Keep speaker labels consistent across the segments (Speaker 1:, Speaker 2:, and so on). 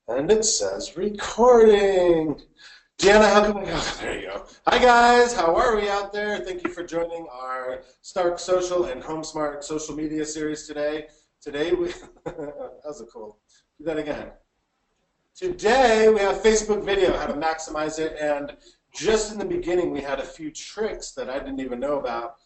Speaker 1: And it says recording. Deanna, how can we go? There you go. Hi guys, how are we out there? Thank you for joining our Stark Social and HomeSmart social media series today. Today we, that was a cool, do that again. Today we have Facebook video, how to maximize it, and just in the beginning we had a few tricks that I didn't even know about.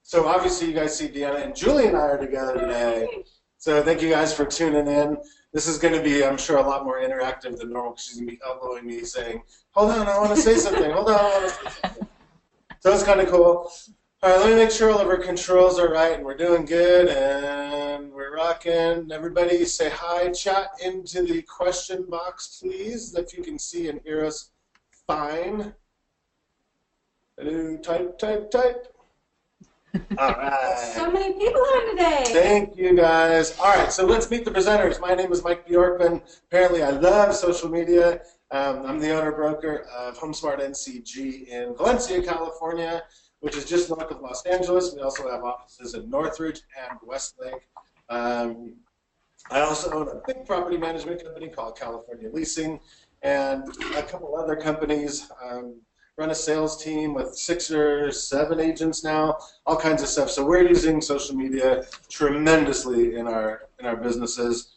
Speaker 1: So obviously you guys see Deanna and Julie and I are together today. So thank you guys for tuning in. This is going to be, I'm sure, a lot more interactive than normal because she's going to be elbowing me saying, hold on, I want to say something. Hold on, I want to say something. So it's kind of cool. All right, let me make sure all of our controls are right and we're doing good and we're rocking. Everybody say hi. Chat into the question box, please, if you can see and hear us fine. Hello, type. All right.
Speaker 2: So many people on today.
Speaker 1: Thank you, guys. All right, so let's meet the presenters. My name is Mike Bjorkman. Apparently, I love social media. I'm the owner-broker of HomeSmart NCG in Valencia, California, which is just north of Los Angeles. We also have offices in Northridge and Westlake. I also own a big property management company called California Leasing and a couple other companies. Run a sales team with 6 or 7 agents now, all kinds of stuff. So we're using social media tremendously in our businesses.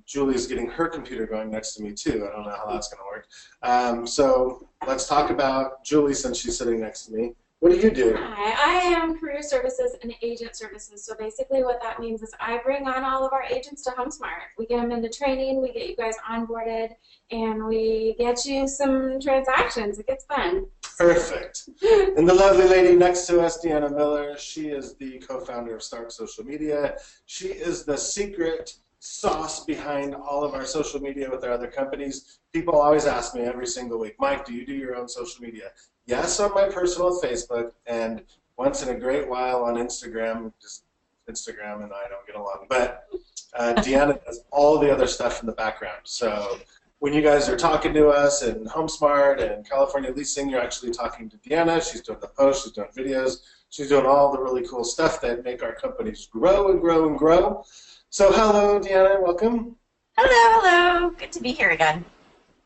Speaker 1: Julie's getting her computer going next to me too. I don't know how that's going to work. So let's talk about Julie since she's sitting next to me. What do you do?
Speaker 2: Hi, I am career services and agent services. So basically what that means is I bring on all of our agents to HomeSmart. We get them into training, we get you guys onboarded, and we get you some transactions. It gets fun.
Speaker 1: Perfect. And the lovely lady next to us, Deanna Miller, she is the co-founder of Stark Social Media. She is the secret sauce behind all of our social media with our other companies. People always ask me every single week, Mike, do you do your own social media? Yes, on my personal Facebook, and once in a great while on Instagram. Just Instagram and I don't get along. But Deanna does all the other stuff in the background. So when you guys are talking to us in HomeSmart and California Leasing, you're actually talking to Deanna. She's doing the posts, she's doing videos, she's doing all the really cool stuff that make our companies grow and grow and grow. So hello, Deanna, welcome.
Speaker 3: Hello, hello. Good to be here again.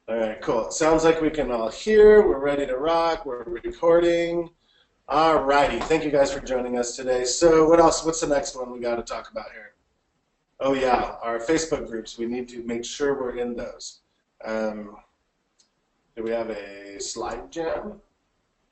Speaker 1: All right, cool. It sounds like we can all hear. We're ready to rock. We're recording. All righty. Thank you guys for joining us today. So what else? What's the next one we got to talk about here? Oh, yeah, our Facebook groups. We need to make sure we're in those. Do we have a slide jam?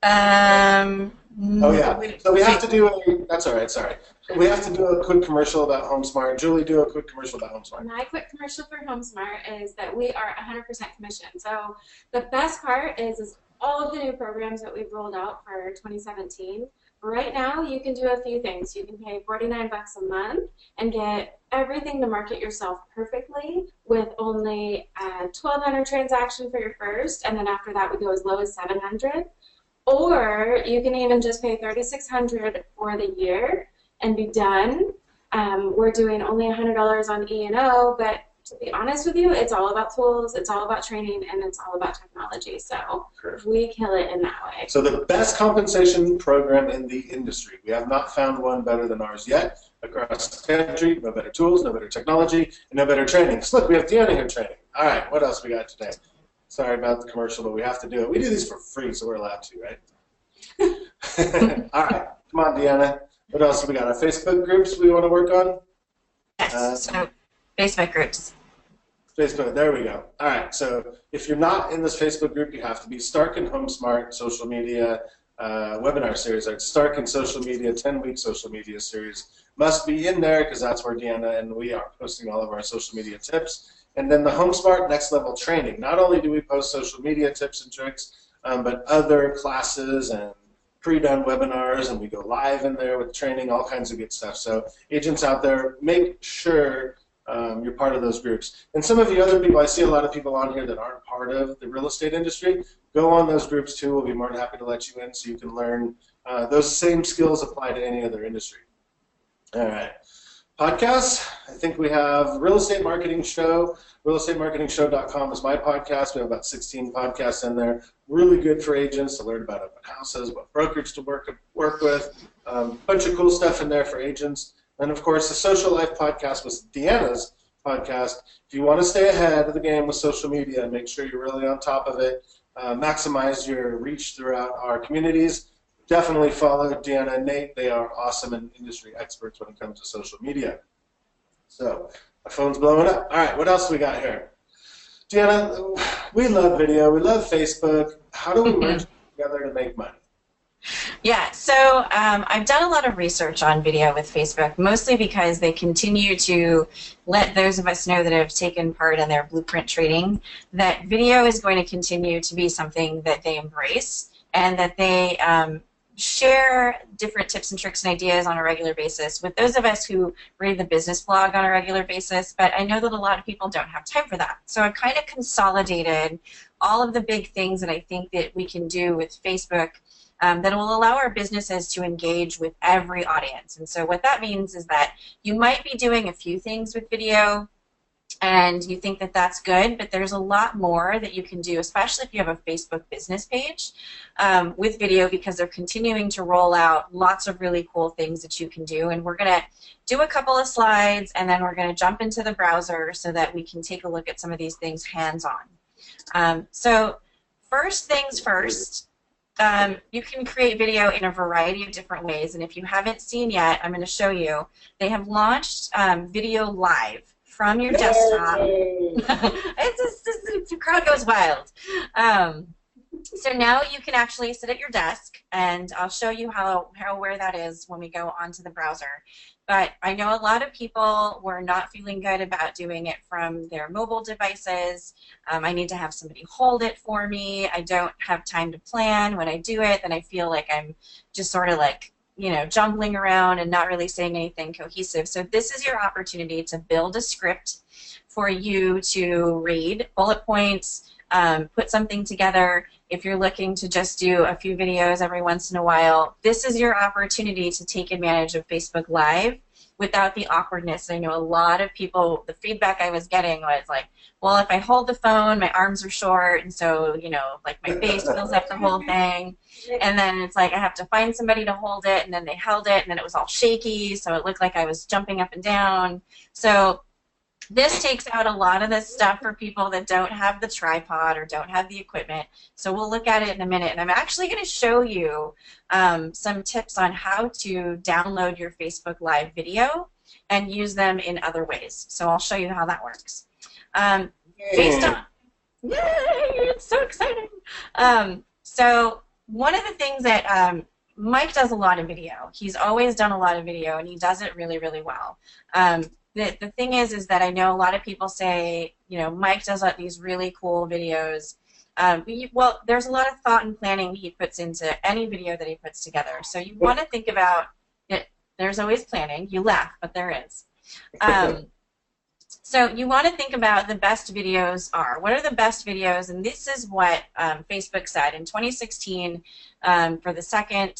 Speaker 1: Oh, yeah. So we have to do a, that's all right, sorry. We have to do a quick commercial about HomeSmart. Julie, do a quick commercial about HomeSmart.
Speaker 2: My quick commercial for HomeSmart is that we are 100% commission. So the best part is all of the new programs that we've rolled out for 2017. Right now, you can do a few things. You can pay $49 a month and get everything to market yourself perfectly with only a $1,200 transaction for your first, and then after that, we go as low as $700. Or you can even just pay $3,600 for the year and be done. We're doing only $100 on E&O, but to be honest with you, it's all about tools, it's all about training, and it's all about technology. So we kill it in that way.
Speaker 1: So the best compensation program in the industry. We have not found one better than ours yet. Across the country, no better tools, no better technology, and no better training. So look, we have Deanna here training. All right, what else we got today? Sorry about the commercial, but we have to do it. We do these for free, so we're allowed to, right? All right, come on, Deanna. What else have we got? Our Facebook groups we want to work on?
Speaker 3: Yes, so Facebook groups.
Speaker 1: Facebook, there we go. All right, so if you're not in this Facebook group, you have to be Stark and HomeSmart social media webinar series. Our Stark and social media 10-week social media series must be in there because that's where Deanna and we are posting all of our social media tips. And then the HomeSmart Next Level Training. Not only do we post social media tips and tricks, but other classes and pre-done webinars, and we go live in there with training, all kinds of good stuff. So agents out there, make sure you're part of those groups. And some of you other people, I see a lot of people on here that aren't part of the real estate industry. Go on those groups too. We'll be more than happy to let you in so you can learn. Those same skills apply to any other industry. All right. Podcasts, I think we have Real Estate Marketing Show. RealEstateMarketingShow.com is my podcast. We have about 16 podcasts in there. Really good for agents to learn about open houses, what brokerage to work with. Bunch of cool stuff in there for agents. And of course, the Social Life podcast was Deanna's podcast. If you want to stay ahead of the game with social media and make sure you're really on top of it, maximize your reach throughout our communities, definitely follow Deanna and Nate. They are awesome and industry experts when it comes to social media. So my phone's blowing up. All right, what else do we got here? Deanna, we love video. We love Facebook. How do we merge together to make money?
Speaker 3: Yeah, so I've done a lot of research on video with Facebook, mostly because they continue to let those of us know that have taken part in their blueprint training that video is going to continue to be something that they embrace and that they share different tips and tricks and ideas on a regular basis with those of us who read the business blog on a regular basis, but I know that a lot of people don't have time for that. So I've kind of consolidated all of the big things that I think that we can do with Facebook that will allow our businesses to engage with every audience. And so what that means is that you might be doing a few things with video and you think that that's good, but there's a lot more that you can do, especially if you have a Facebook business page with video, because they're continuing to roll out lots of really cool things that you can do. And we're going to do a couple of slides, and then we're going to jump into the browser so that we can take a look at some of these things hands-on. So first things first, you can create video in a variety of different ways, and if you haven't seen yet, I'm going to show you. They have launched Video Live from your desktop. The crowd goes wild. So now you can actually sit at your desk, and I'll show you where that is when we go onto the browser. But I know a lot of people were not feeling good about doing it from their mobile devices. I need to have somebody hold it for me. I don't have time to plan. When I do it, then I feel like I'm just sort of like, you know, jumbling around and not really saying anything cohesive. So this is your opportunity to build a script for you to read, bullet points, put something together. If you're looking to just do a few videos every once in a while, this is your opportunity to take advantage of Facebook Live without the awkwardness. I know a lot of people, the feedback I was getting was like, well, if I hold the phone, my arms are short, and so, you know, like my face fills up the whole thing. And then it's like I have to find somebody to hold it, and then they held it, and then it was all shaky, so it looked like I was jumping up and down. So this takes out a lot of this stuff for people that don't have the tripod or don't have the equipment. So we'll look at it in a minute. And I'm actually going to show you some tips on how to download your Facebook Live video and use them in other ways. So I'll show you how that works. Based on, yay, it's so exciting. So one of the things that Mike does a lot of video. He's always done a lot of video, and he does it really, really well. The thing is that I know a lot of people say, you know, Mike does these really cool videos. Well, there's a lot of thought and planning he puts into any video that he puts together. So you want to think about it. There's always planning. You laugh, but there is. So you want to think about the best videos are. What are the best videos? And this is what Facebook said in 2016 for the second,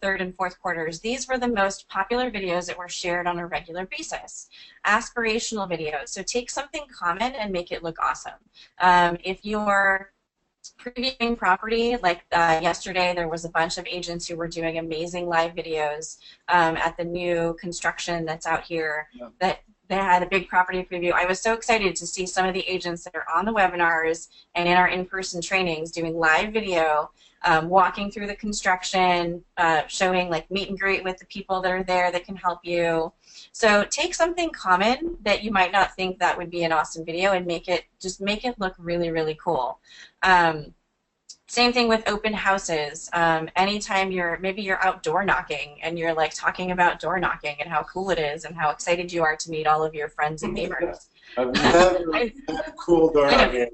Speaker 3: third, and fourth quarters. These were the most popular videos that were shared on a regular basis. Aspirational videos. So take something common and make it look awesome. If you're previewing property, like yesterday there was a bunch of agents who were doing amazing live videos at the new construction that's out here. Yeah. That they had a big property preview. I was so excited to see some of the agents that are on the webinars and in our in-person trainings doing live video, walking through the construction, showing like meet and greet with the people that are there that can help you. So take something common that you might not think that would be an awesome video and make it look really, really cool. Same thing with open houses. Anytime maybe you're outdoor knocking and you're like talking about door knocking and how cool it is and how excited you are to meet all of your friends and neighbors.
Speaker 1: I've never had cool door knocking.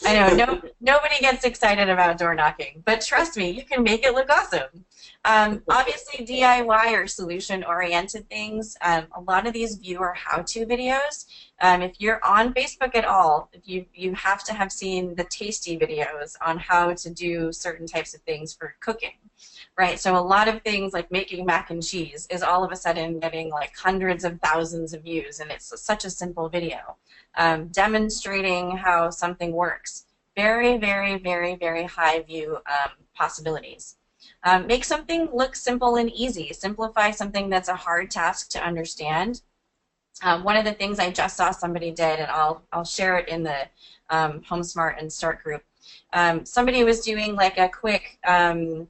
Speaker 3: I know, nobody gets excited about door knocking, but trust me, you can make it look awesome. Obviously, DIY or solution-oriented things, a lot of these viewer how-to videos. If you're on Facebook at all, you have to have seen the tasty videos on how to do certain types of things for cooking, right? So a lot of things like making mac and cheese is all of a sudden getting like hundreds of thousands of views, and it's such a simple video. Demonstrating how something works. Very, very, very, very high view possibilities. Make something look simple and easy. Simplify something that's a hard task to understand. One of the things I just saw somebody did, and I'll share it in the HomeSmart and Start group. Somebody was doing like a quick curb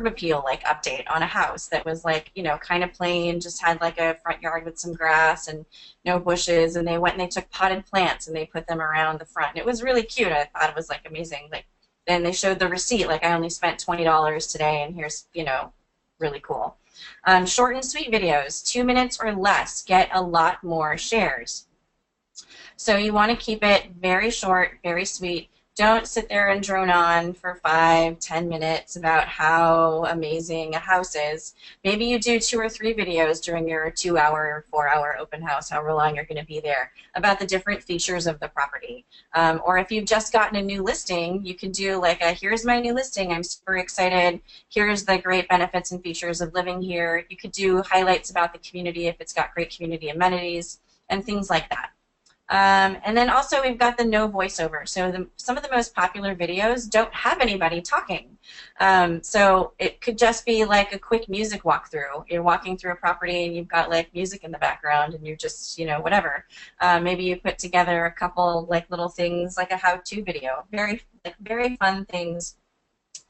Speaker 3: appeal like update on a house that was like, you know, kind of plain, just had like a front yard with some grass and no bushes, and they went and they took potted plants and they put them around the front. And it was really cute. I thought it was like amazing. Like, then they showed the receipt, like I only spent $20 today, and here's, you know, really cool. Short and sweet videos, 2 minutes or less, get a lot more shares. So you want to keep it very short, very sweet. Don't sit there and drone on for 5-10 minutes about how amazing a house is. Maybe you do 2 or 3 videos during your 2-hour or 4-hour open house, however long you're going to be there, about the different features of the property. Or if you've just gotten a new listing, you can do like a, here's my new listing, I'm super excited, here's the great benefits and features of living here. You could do highlights about the community if it's got great community amenities and things like that. And then also we've got the no voiceover. So some of the most popular videos don't have anybody talking. So it could just be like a quick music walkthrough. You're walking through a property and you've got like music in the background and you're just, you know, whatever. Maybe you put together a couple like little things like a how-to video. Very fun things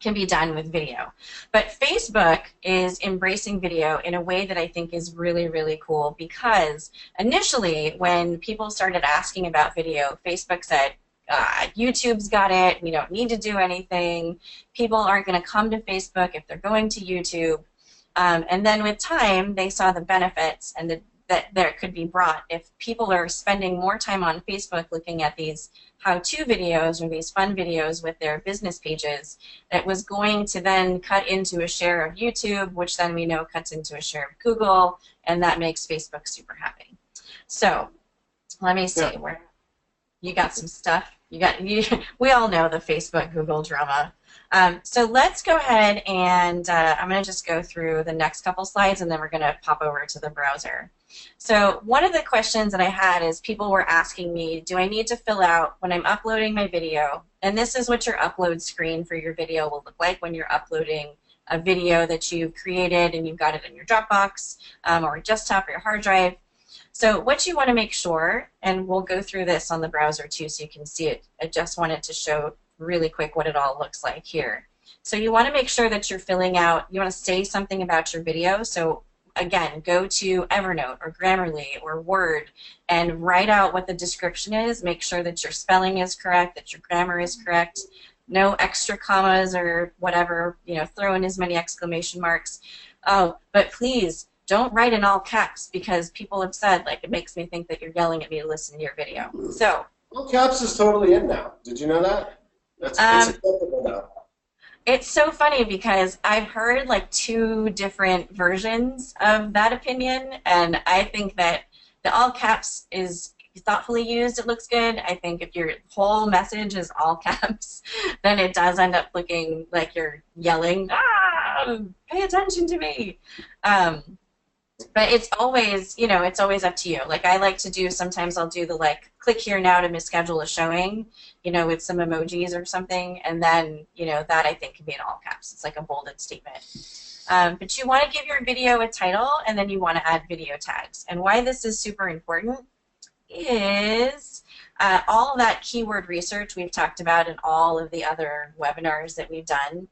Speaker 3: can be done with video. But Facebook is embracing video in a way that I think is really, really cool, because initially when people started asking about video, Facebook said, YouTube's got it, we don't need to do anything, people aren't going to come to Facebook if they're going to YouTube. And then with time, they saw the benefits and that there could be brought if people are spending more time on Facebook looking at these how-to videos or these fun videos with their business pages. It was going to then cut into a share of YouTube, which then we know cuts into a share of Google, and that makes Facebook super happy. So let me see where you got some stuff. We all know the Facebook Google drama. So let's go ahead and I'm going to just go through the next couple slides, and then we're going to pop over to the browser. So one of the questions that I had is people were asking me, do I need to fill out when I'm uploading my video? And this is what your upload screen for your video will look like when you're uploading a video that you've created and you've got it in your Dropbox or desktop or your hard drive. So what you want to make sure, and we'll go through this on the browser too so you can see it, I just wanted to show really quick what it all looks like here. So you want to make sure that you're filling out, you want to say something about your video. So again, go to Evernote or Grammarly or Word and write out what the description is. Make sure that your spelling is correct, that your grammar is correct, no extra commas or whatever, you know, throw in as many exclamation marks. Oh, but please don't write in all caps, because people have said, like, it makes me think that you're yelling at me to listen to your video. So
Speaker 1: all caps is totally in now. Did you know that? It's acceptable now.
Speaker 3: It's so funny because I've heard like 2 different versions of that opinion, and I think that the all caps is thoughtfully used, it looks good. I think if your whole message is all caps, then it does end up looking like you're yelling, pay attention to me. But it's always, you know, it's always up to you. Like I like to do, sometimes I'll do the like, click here now to schedule a showing, you know, with some emojis or something, and then, you know, that I think can be in all caps. It's like a bolded statement. But you want to give your video a title, and then you want to add video tags. And why this is super important is all that keyword research we've talked about in all of the other webinars that we've done,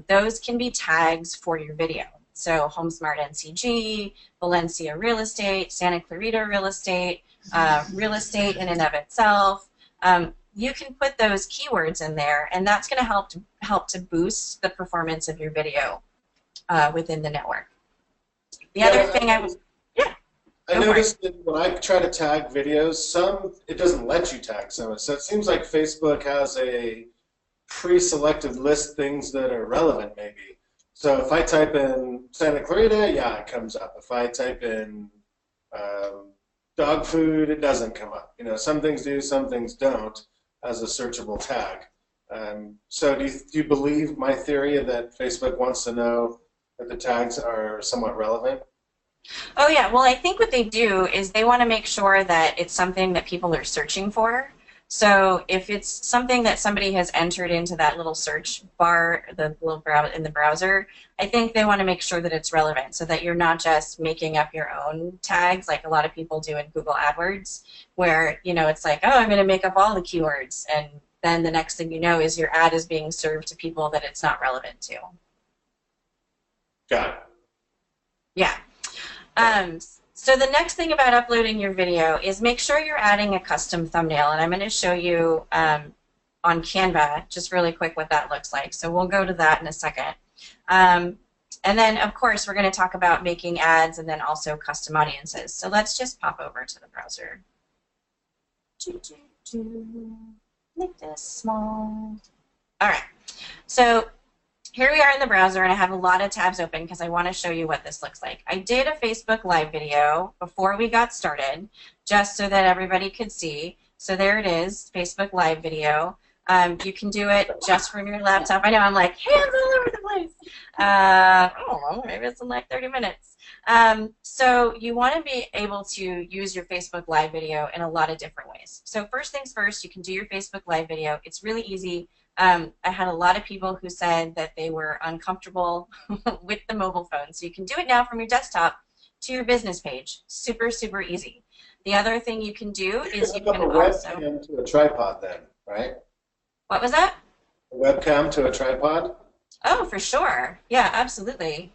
Speaker 3: those can be tags for your video. So HomeSmart NCG, Valencia Real Estate, Santa Clarita Real Estate in and of itself. You can put those keywords in there, and that's going to help to boost the performance of your video within the network. The other thing I
Speaker 1: noticed that when I try to tag videos, it doesn't let you tag some. So it seems like Facebook has a pre-selected list things that are relevant, maybe. So if I type in Santa Clarita, yeah, it comes up. If I type in dog food, it doesn't come up. You know, some things do, some things don't, as a searchable tag. So do you believe my theory that Facebook wants to know that the tags are somewhat relevant?
Speaker 3: Oh yeah, well I think what they do is they want to make sure that it's something that people are searching for. So if it's something that somebody has entered into that little search bar, the little in the browser, I think they want to make sure that it's relevant so that you're not just making up your own tags like a lot of people do in Google AdWords, where, you know, it's like, oh, I'm going to make up all the keywords, and then the next thing you know is your ad is being served to people that it's not relevant to.
Speaker 1: Got it.
Speaker 3: Yeah. So the next thing about uploading your video is make sure you're adding a custom thumbnail, and I'm going to show you on Canva just really quick what that looks like. So we'll go to that in a second. And then, of course, we're going to talk about making ads and then also custom audiences. So let's just pop over to the browser. Make this small. All right. So here we are in the browser, and I have a lot of tabs open because I want to show you what this looks like. I did a Facebook Live video before we got started, just so that everybody could see. So there it is, Facebook Live video. You can do it just from your laptop. I know I'm like hands all over the place. I don't know, maybe it's in like 30 minutes. So you want to be able to use your Facebook Live video in a lot of different ways. So first things first, you can do your Facebook Live video. It's really easy. I had a lot of people who said that they were uncomfortable with the mobile phone. So you can do it now from your desktop to your business page. Super, super easy. The other thing you can do is you can also...
Speaker 1: webcam to a tripod then, right?
Speaker 3: What was that?
Speaker 1: A webcam to a tripod?
Speaker 3: Oh, for sure. Yeah, absolutely.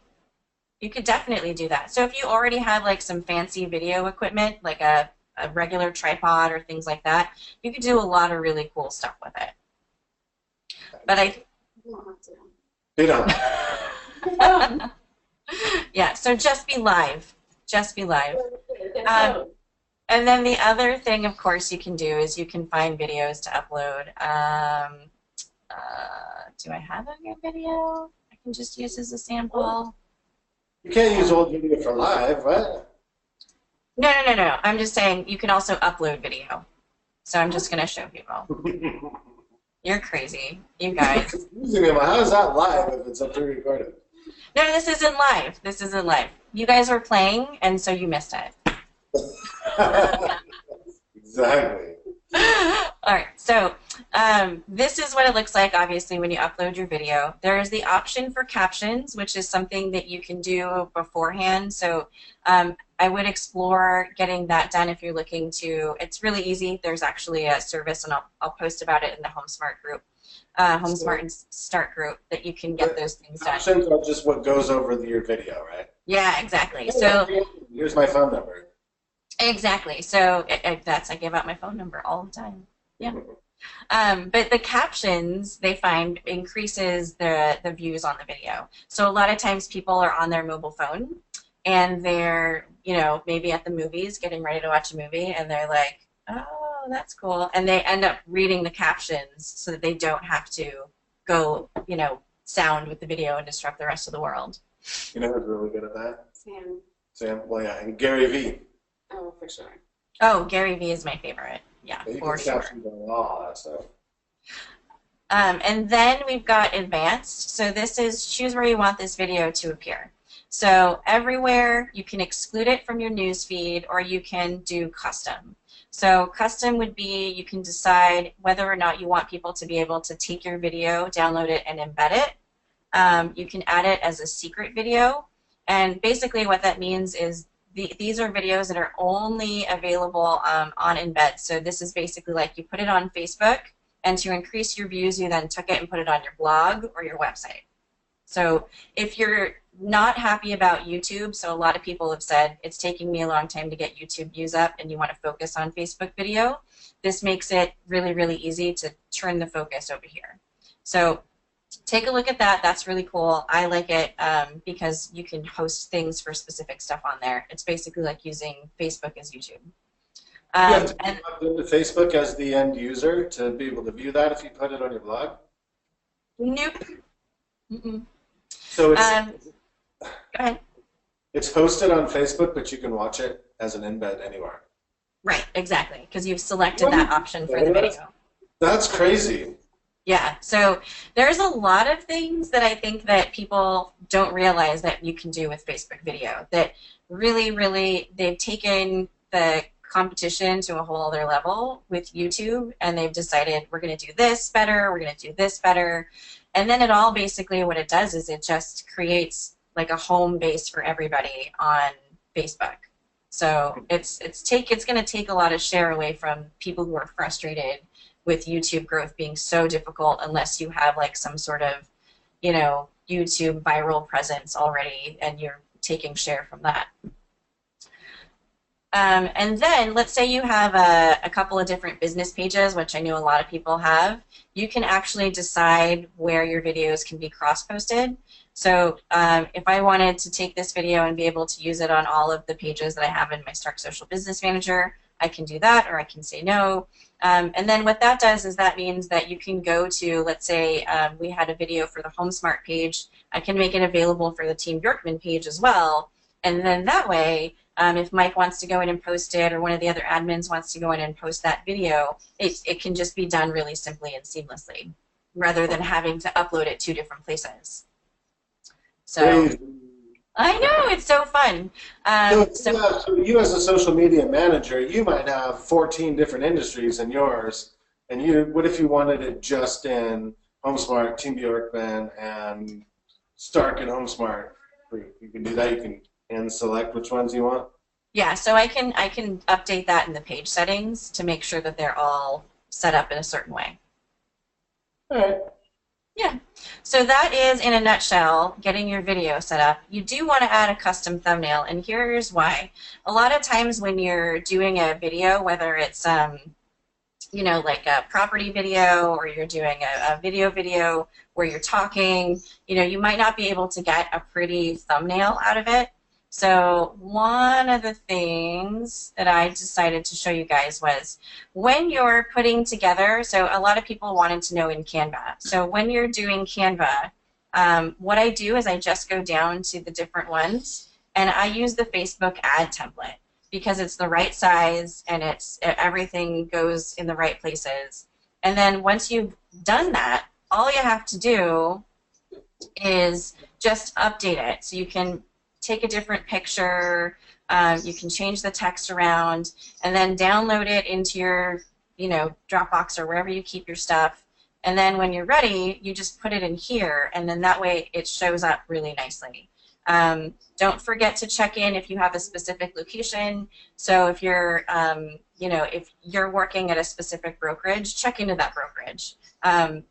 Speaker 3: You could definitely do that. So if you already have like some fancy video equipment, like a regular tripod or things like that, you could do a lot of really cool stuff with it. But
Speaker 1: You don't.
Speaker 3: yeah, so just be live. Just be live. And then the other thing, of course, you can do is you can find videos to upload. Do I have a good video I can just use as a sample?
Speaker 1: You can't use old video for live, right?
Speaker 3: No. I'm just saying you can also upload video. So I'm just going to show people. You're crazy, you guys.
Speaker 1: How is that live if it's up to recorded?
Speaker 3: No, this isn't live. This isn't live. You guys were playing, and so you missed it.
Speaker 1: Exactly.
Speaker 3: All right, so this is what it looks like, obviously, when you upload your video. There is the option for captions, which is something that you can do beforehand. So I would explore getting that done if you're looking to. It's really easy. There's actually a service, and I'll post about it in the HomeSmart group, HomeSmart and Start group, that you can get those things done.
Speaker 1: Captions are just what goes over your video, right?
Speaker 3: Yeah, exactly. So
Speaker 1: here's my phone number.
Speaker 3: Exactly. So I give out my phone number all the time. Yeah. But the captions, they find, increases the views on the video. So a lot of times people are on their mobile phone and they're, you know, maybe at the movies getting ready to watch a movie, and they're like, oh, that's cool. And they end up reading the captions so that they don't have to go, you know, sound with the video and disrupt the rest of the world.
Speaker 1: You know who's really good at that?
Speaker 2: Sam.
Speaker 1: Well, yeah, and Gary Vee.
Speaker 2: Oh, for sure.
Speaker 3: Oh, Gary Vee is my favorite. Yeah, for sure.
Speaker 1: All that stuff.
Speaker 3: And then we've got advanced. So this is choose where you want this video to appear. So everywhere, you can exclude it from your news feed, or you can do custom. So custom would be, you can decide whether or not you want people to be able to take your video, download it, and embed it. You can add it as a secret video. And basically what that means is these are videos that are only available on embed. So this is basically like you put it on Facebook, and to increase your views, you then took it and put it on your blog or your website. So if you're not happy about YouTube, so a lot of people have said, it's taking me a long time to get YouTube views up, and you want to focus on Facebook video, this makes it really, really easy to turn the focus over here. So take a look at that. That's really cool. I like it because you can host things for specific stuff on there. It's basically like using Facebook as YouTube.
Speaker 1: You have to be logged into Facebook as the end user to be able to view that if you put it on your blog?
Speaker 3: Nope. Mm-mm.
Speaker 1: So it's,
Speaker 3: go ahead.
Speaker 1: It's hosted on Facebook, but you can watch it as an embed anywhere.
Speaker 3: Right, exactly, because you've selected that option for the video.
Speaker 1: That's crazy.
Speaker 3: Yeah, so there's a lot of things that I think that people don't realize that you can do with Facebook video that really, really, they've taken the competition to a whole other level with YouTube, and they've decided we're going to do this better, we're going to do this better. And then it all basically what it does is it just creates like a home base for everybody on Facebook. So it's going to take a lot of share away from people who are frustrated with YouTube growth being so difficult unless you have like some sort of, you know, YouTube viral presence already and you're taking share from that. And then let's say you have a couple of different business pages, which I know a lot of people have. You can actually decide where your videos can be cross-posted. So if I wanted to take this video and be able to use it on all of the pages that I have in my Stark Social Business Manager, I can do that, or I can say no. And then what that does is that means that you can go to, let's say we had a video for the HomeSmart page. I can make it available for the Team Bjorkman page as well. And then that way, if Mike wants to go in and post it, or one of the other admins wants to go in and post that video, it can just be done really simply and seamlessly, rather than having to upload it 2 different places. So I know, it's so fun.
Speaker 1: So you as a social media manager, you might have 14 different industries in yours, and what if you wanted it just in HomeSmart, Team Bjorkman, and Stark and HomeSmart? You can do that. You can hand select which ones you want.
Speaker 3: Yeah, so I can update that in the page settings to make sure that they're all set up in a certain way.
Speaker 1: All right.
Speaker 3: Yeah, so that is, in a nutshell, getting your video set up. You do want to add a custom thumbnail, and here's why. A lot of times when you're doing a video, whether it's you know, like a property video, or you're doing a video where you're talking, you know, you might not be able to get a pretty thumbnail out of it. So one of the things that I decided to show you guys was when you're putting together, so a lot of people wanted to know in Canva. So when you're doing Canva, what I do is I just go down to the different ones, and I use the Facebook ad template because it's the right size and everything goes in the right places. And then once you've done that, all you have to do is just update it. So you can take a different picture, you can change the text around, and then download it into your, you know, Dropbox or wherever you keep your stuff. And then when you're ready, you just put it in here, and then that way it shows up really nicely. Don't forget to check in if you have a specific location. So if you're, you know, if you're working at a specific brokerage, check into that brokerage.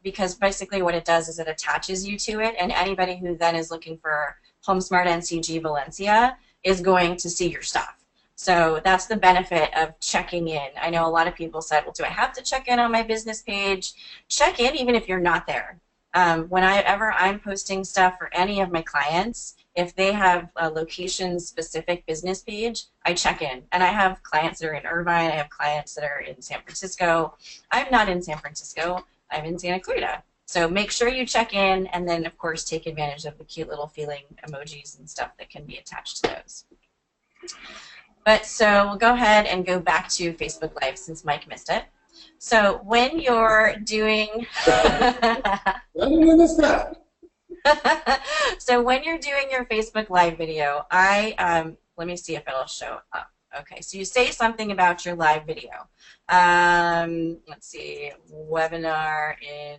Speaker 3: Because basically what it does is it attaches you to it, and anybody who then is looking for HomeSmart NCG Valencia is going to see your stuff. So that's the benefit of checking in. I know a lot of people said, well, do I have to check in on my business page? Check in even if you're not there. Whenever I'm posting stuff for any of my clients, if they have a location-specific business page, I check in. And I have clients that are in Irvine. I have clients that are in San Francisco. I'm not in San Francisco. I'm in Santa Clarita. So make sure you check in, and then, of course, take advantage of the cute little feeling emojis and stuff that can be attached to those. But so we'll go ahead and go back to Facebook Live since Mike missed it. So when you're doing... So when you're doing your Facebook Live video, let me see if it'll show up. Okay, so you say something about your live video. Let's see, webinar in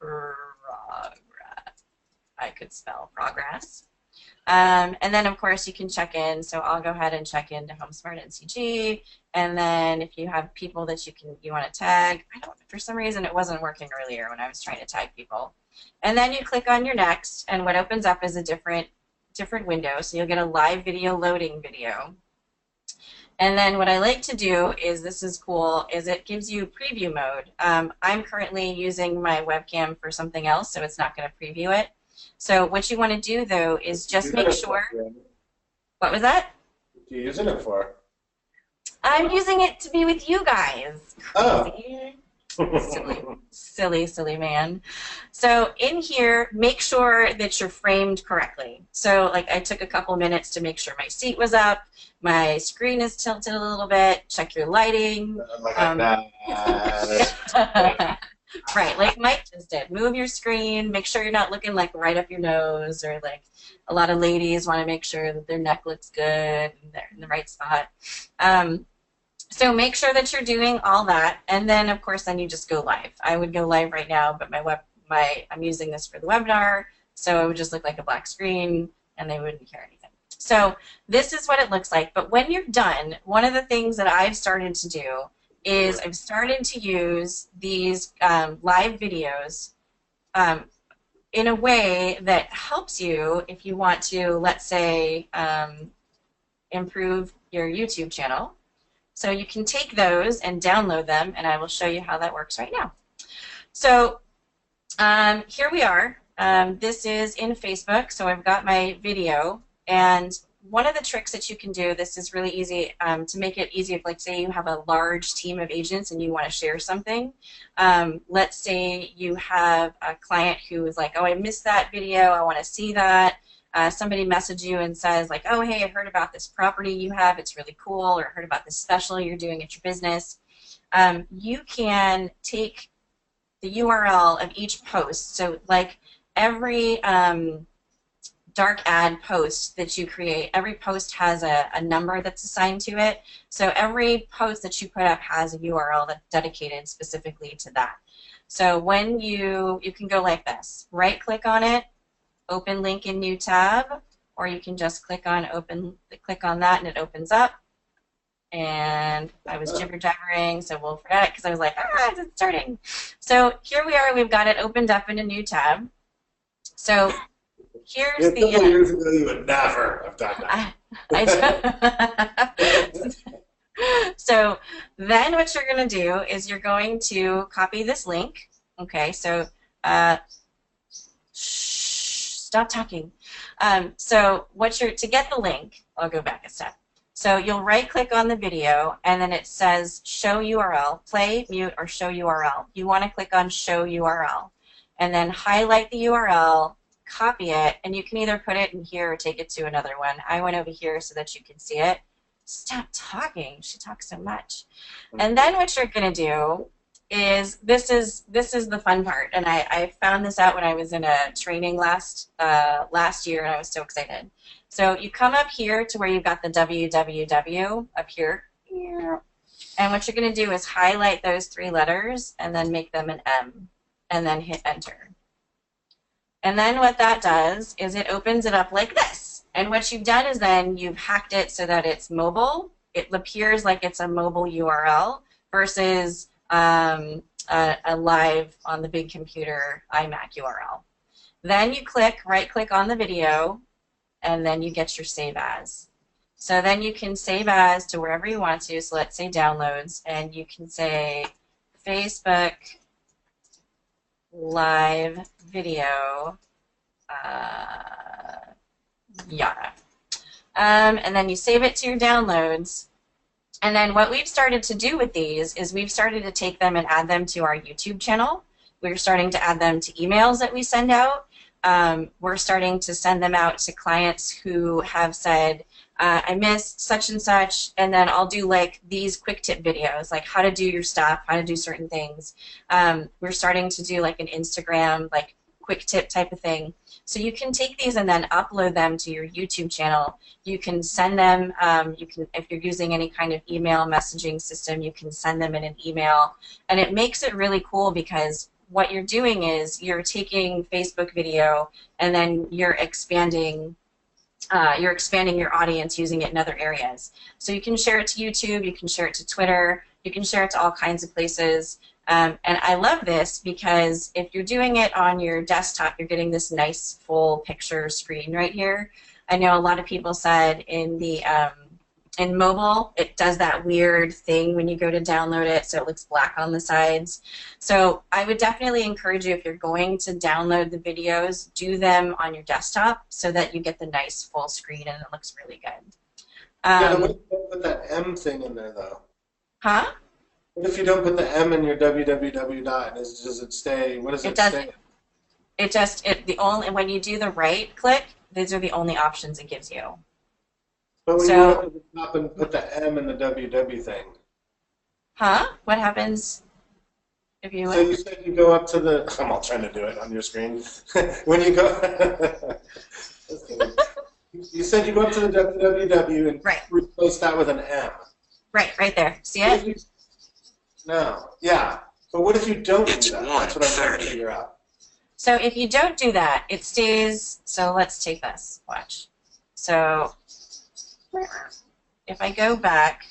Speaker 3: progress. I could spell progress. And then, of course, you can check in. So I'll go ahead and check into HomeSmart NCG. And then if you have people that you want to tag, for some reason it wasn't working earlier when I was trying to tag people. And then you click on your next, and what opens up is a different window. So you'll get a live video loading video. And then what I like to do is, this is cool, is it gives you preview mode. I'm currently using my webcam for something else, so it's not going to preview it. So what you want to do, though, is just make sure... What was that?
Speaker 1: What are you using it for?
Speaker 3: I'm using it to be with you guys.
Speaker 1: Crazy.
Speaker 3: Oh. Silly man. So in here, make sure that you're framed correctly. So like I took a couple minutes to make sure my seat was up, my screen is tilted a little bit, check your lighting.
Speaker 1: Like that.
Speaker 3: Right, like Mike just did. Move your screen, make sure you're not looking like right up your nose, or like a lot of ladies want to make sure that their neck looks good and they're in the right spot. So make sure that you're doing all that, and then of course then you just go live. I would go live right now, but I'm using this for the webinar, so it would just look like a black screen and they wouldn't hear anything. So this is what it looks like. But when you're done, one of the things that I've started to do is I've started to use these live videos in a way that helps you if you want to, let's say, improve your YouTube channel. So you can take those and download them, and I will show you how that works right now. So here we are. This is in Facebook, so I've got my video, and one of the tricks that you can do, this is really easy to make it easy if, like, say you have a large team of agents and you want to share something. Let's say you have a client who is like, oh, I missed that video, I want to see that. Somebody messaged you and says, like, oh, hey, I heard about this property you have, it's really cool, or I heard about this special you're doing at your business. You can take the URL of each post. So, like, every dark ad post that you create, every post has a number that's assigned to it. So every post that you put up has a URL that's dedicated specifically to that. So when you can go like this, right click on it, open link in new tab, or you can just click on that and it opens up. And I was jibber-jabbering, so we'll forget it because I was like, it's starting. So here we are, we've got it opened up in a new tab. So here's
Speaker 1: a couple years ago, you would never have done
Speaker 3: that. So then what you're going to do is you're going to copy this link. Okay, so stop talking. So to get the link, I'll go back a step. So you'll right-click on the video, and then it says Show URL, play, mute, or show URL. You want to click on Show URL, and then highlight the URL, copy it, and you can either put it in here or take it to another one. I went over here so that you can see it. Stop talking. She talks so much. And then what you're going to do is this is the fun part, and I found this out when I was in a training last year, and I was so excited. So you come up here to where you've got the www up here, and what you're going to do is highlight those 3 letters and then make them an M, and then hit enter. And then what that does is it opens it up like this. And what you've done is then you've hacked it so that it's mobile. It appears like it's a mobile URL versus a live on the big computer iMac URL. Then you right-click on the video, and then you get your Save As. So then you can save as to wherever you want to. So let's say Downloads, and you can say Facebook live video, yada. And then you save it to your downloads. And then what we've started to do with these is we've started to take them and add them to our YouTube channel. We're starting to add them to emails that we send out. We're starting to send them out to clients who have said, I missed such and such, and then I'll do like these quick tip videos, like how to do your stuff, how to do certain things. We're starting to do like an Instagram, like quick tip type of thing. So you can take these and then upload them to your YouTube channel. You can send them, if you're using any kind of email messaging system, you can send them in an email. And it makes it really cool because what you're doing is you're taking Facebook video and then you're expanding your audience using it in other areas. So you can share it to YouTube, you can share it to Twitter, you can share it to all kinds of places. And I love this because if you're doing it on your desktop, you're getting this nice full picture screen right here. I know a lot of people said in mobile, it does that weird thing when you go to download it, so it looks black on the sides. So I would definitely encourage you, if you're going to download the videos, do them on your desktop so that you get the nice full screen and it looks really good.
Speaker 1: Yeah, what if you don't put that M thing in there, though?
Speaker 3: Huh?
Speaker 1: What if you don't put the M in your www dot? Does it stay? What does it stay?
Speaker 3: When you do the right click, these are the only options it gives you.
Speaker 1: But when you go up to the top and put the M in the WW thing.
Speaker 3: Huh? What happens if you...
Speaker 1: So you said you go up to the... I'm all trying to do it on your screen. When you go... You said you go up to the www and replace that with an M.
Speaker 3: Right there. See it?
Speaker 1: No. Yeah. But what if you don't
Speaker 4: It's
Speaker 1: do that? That's what I'm trying to
Speaker 4: 1:30.
Speaker 1: figure out.
Speaker 3: So if you don't do that, it stays. So let's take this. Watch. So if I go back,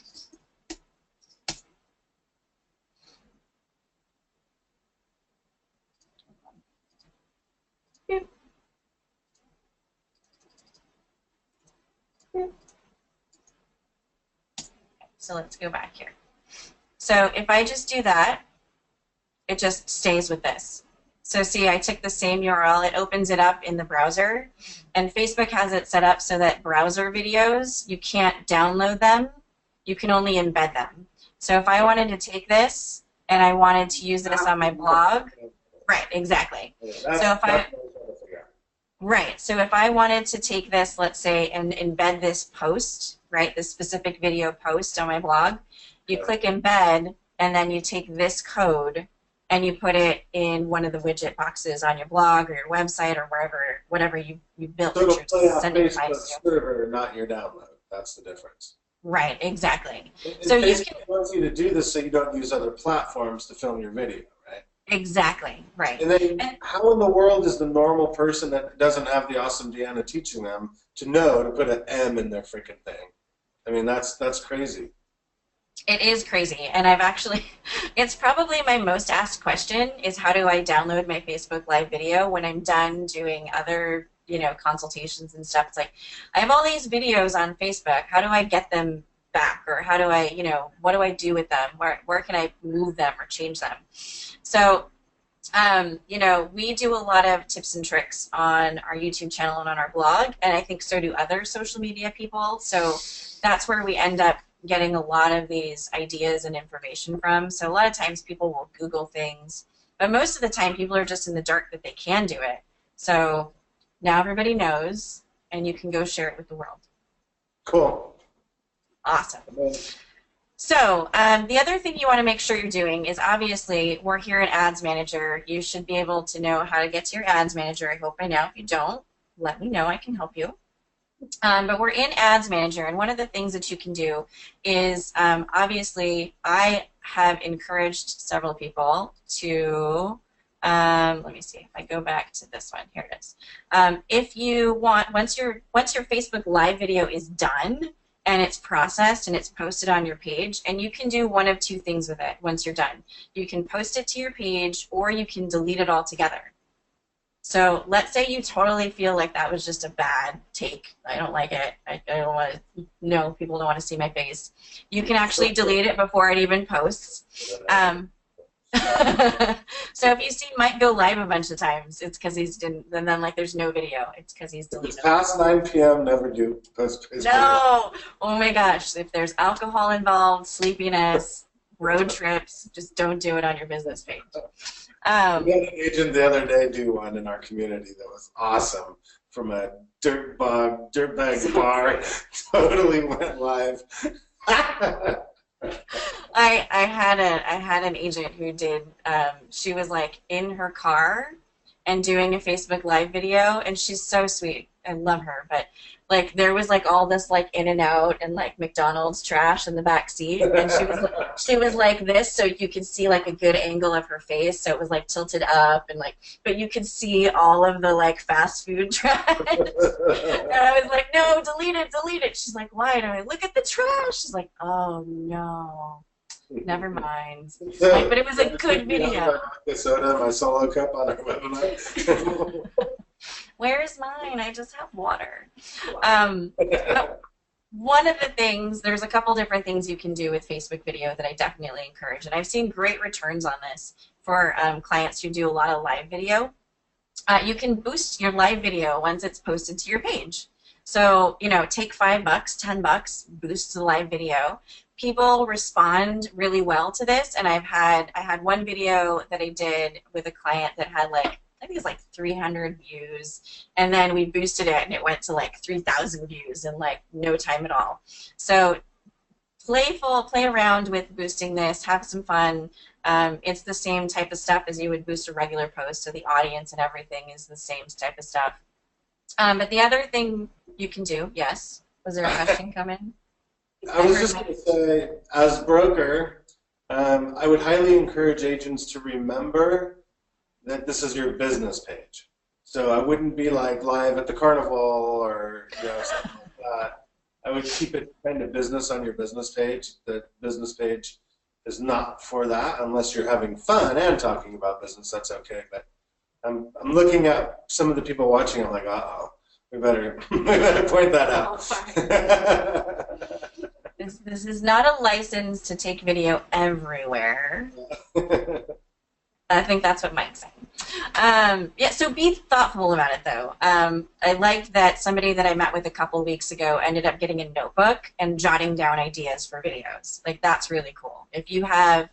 Speaker 3: so let's go back here. So if I just do that, it just stays with this. So see, I took the same URL, it opens it up in the browser, and Facebook has it set up so that browser videos, you can't download them, you can only embed them. So if I wanted to take this and I wanted to use this on my blog, right, exactly. So if I wanted to take this, let's say, and embed this post, right, this specific video post on my blog, you click embed, and then you take this code and you put it in one of the widget boxes on your blog or your website or wherever, whatever you built.
Speaker 1: So it'll play on Facebook server, not your download. That's the difference.
Speaker 3: Right, exactly.
Speaker 1: And
Speaker 3: so
Speaker 1: Facebook wants you to do this so you don't use other platforms to film your video, right?
Speaker 3: Exactly, right.
Speaker 1: And then how in the world is the normal person that doesn't have the awesome Deanna teaching them to know to put an M in their freaking thing? I mean, that's crazy.
Speaker 3: It is crazy, and I've actually, it's probably my most asked question is how do I download my Facebook Live video when I'm done doing other, consultations and stuff. It's like, I have all these videos on Facebook. How do I get them back? Or how do I, what do I do with them? Where can I move them or change them? So, we do a lot of tips and tricks on our YouTube channel and on our blog, and I think so do other social media people. So that's where we end up getting a lot of these ideas and information from. So a lot of times people will Google things, but most of the time people are just in the dark that they can do it. So now everybody knows, and you can go share it with the world.
Speaker 1: Cool.
Speaker 3: Awesome. So the other thing you want to make sure you're doing is obviously we're here in Ads Manager. You should be able to know how to get to your Ads Manager. I hope by now. If you don't, let me know. I can help you. But we're in Ads Manager, and one of the things that you can do is obviously I have encouraged several people to let me see if I go back to this one. Here it is. If you want, once your Facebook Live video is done and it's processed and it's posted on your page, and you can do one of two things with it once you're done. You can post it to your page, or you can delete it altogether. So let's say you totally feel like that was just a bad take. I don't like it. I don't want to, no, people don't want to see my face. You can actually delete it before it even posts. So if you see Mike go live a bunch of times, it's because he's didn't, and then like there's no video. It's because he's deleted.
Speaker 1: It's past 9 p.m. Never do post.
Speaker 3: No! Oh my gosh. If there's alcohol involved, sleepiness, road trips, just don't do it on your business page.
Speaker 1: We had an agent the other day do one in our community that was awesome from a dirtbag bar. Totally went live.
Speaker 3: I had an agent who did. She was like in her car and doing a Facebook Live video, and she's so sweet. I love her, but like there was like all this like In-N-Out and like McDonald's trash in the back seat, and she was like this, so you could see like a good angle of her face, so it was like tilted up and like, but you could see all of the like fast food trash. And I was like, no, delete it. She's like, why? And I'm like, look at the trash. She's like, oh no. Never mind. Like, but it was a good video.
Speaker 1: My soda, my solo cup on our webinar.
Speaker 3: Where's mine? I just have water. One of the things, there's a couple different things you can do with Facebook video that I definitely encourage, and I've seen great returns on this for clients who do a lot of live video. You can boost your live video once it's posted to your page. So, take $5, $10, boost the live video. People respond really well to this, and I had one video that I did with a client that had like, I think it was like 300 views, and then we boosted it and it went to like 3,000 views in like no time at all. So play around with boosting this, have some fun. It's the same type of stuff as you would boost a regular post, so the audience and everything is the same type of stuff. But the other thing you can do, yes, was there a question come in?
Speaker 1: I was just going to say, as broker, I would highly encourage agents to remember that this is your business page. So I wouldn't be like live at the carnival or something like that. I would keep it kind of business on your business page. The business page is not for that unless you're having fun and talking about business. That's okay. But I'm looking at some of the people watching. I'm like, uh-oh, we better point that out.
Speaker 3: This is not a license to take video everywhere. I think that's what Mike's saying. Yeah, so be thoughtful about it, though. I liked that somebody that I met with a couple weeks ago ended up getting a notebook and jotting down ideas for videos. Like, that's really cool. If you have,